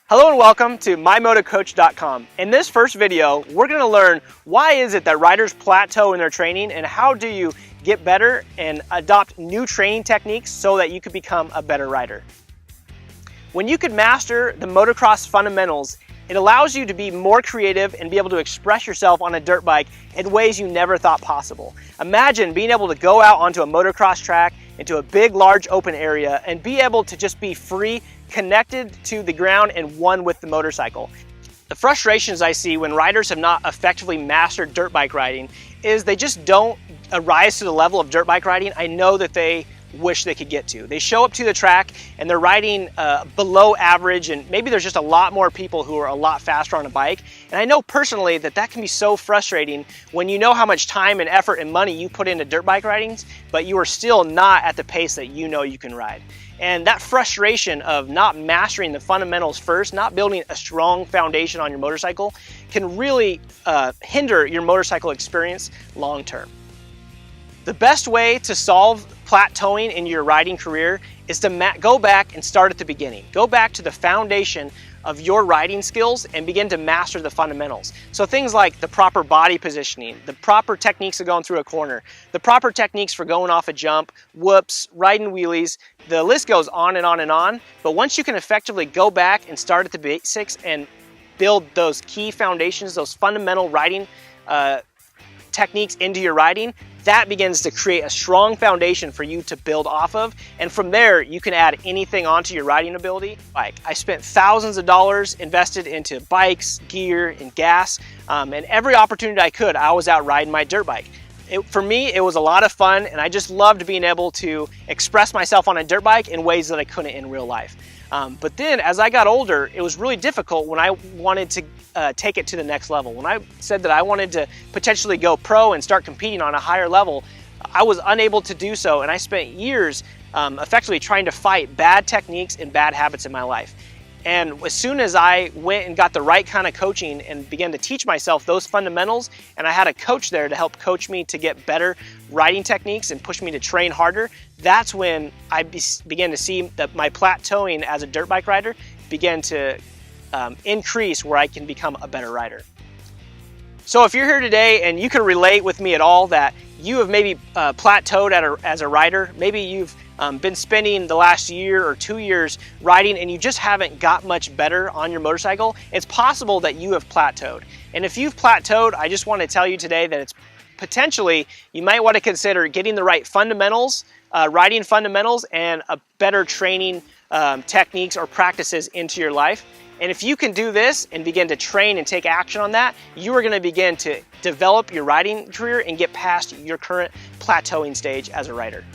Hello and welcome to mymotocoach.com. In this first video, we're going to learn why is it that riders plateau in their training and how do you get better and adopt new training techniques so that you can become a better rider. When you can master the motocross fundamentals, it allows you to be more creative and be able to express yourself on a dirt bike in ways you never thought possible. Imagine being able to go out onto a motocross track into a big, large open area and be able to just be free, connected to the ground and one with the motorcycle. The frustrations I see when riders have not effectively mastered dirt bike riding is they just don't rise to the level of dirt bike riding I know that they wish they could get to. They show up to the track and they're riding below average, and maybe there's just a lot more people who are a lot faster on a bike. And I know personally that that can be so frustrating when you know how much time and effort and money you put into dirt bike ridings, but you are still not at the pace that you know you can ride. And that frustration of not mastering the fundamentals first, not building a strong foundation on your motorcycle, can really hinder your motorcycle experience long term. The best way to solve plateauing in your riding career is to go back and start at the beginning. Go back to the foundation of your riding skills and begin to master the fundamentals. So things like the proper body positioning, the proper techniques of going through a corner, the proper techniques for going off a jump, whoops, riding wheelies, the list goes on and on and on. But once you can effectively go back and start at the basics and build those key foundations, those fundamental riding techniques into your riding, that begins to create a strong foundation for you to build off of. And from there, you can add anything onto your riding ability. Like, I spent thousands of dollars invested into bikes, gear, and gas, and every opportunity I could, I was out riding my dirt bike. For me, it was a lot of fun, and I just loved being able to express myself on a dirt bike in ways that I couldn't in real life. But then as I got older, it was really difficult when I wanted to take it to the next level. When I said that I wanted to potentially go pro and start competing on a higher level, I was unable to do so, and I spent years effectively trying to fight bad techniques and bad habits in my life. And as soon as I went and got the right kind of coaching and began to teach myself those fundamentals, and I had a coach there to help coach me to get better riding techniques and push me to train harder, that's when I began to see that my plateauing as a dirt bike rider began to increase, where I can become a better rider. So if you're here today and you can relate with me at all that you have maybe plateaued as a rider, maybe you've been spending the last year or 2 years riding and you just haven't got much better on your motorcycle, it's possible that you have plateaued. And if you've plateaued, I just want to tell you today that it's potentially, you might want to consider getting the right fundamentals, riding fundamentals, and a better training techniques or practices into your life. And if you can do this and begin to train and take action on that, you are going to begin to develop your riding career and get past your current plateauing stage as a rider.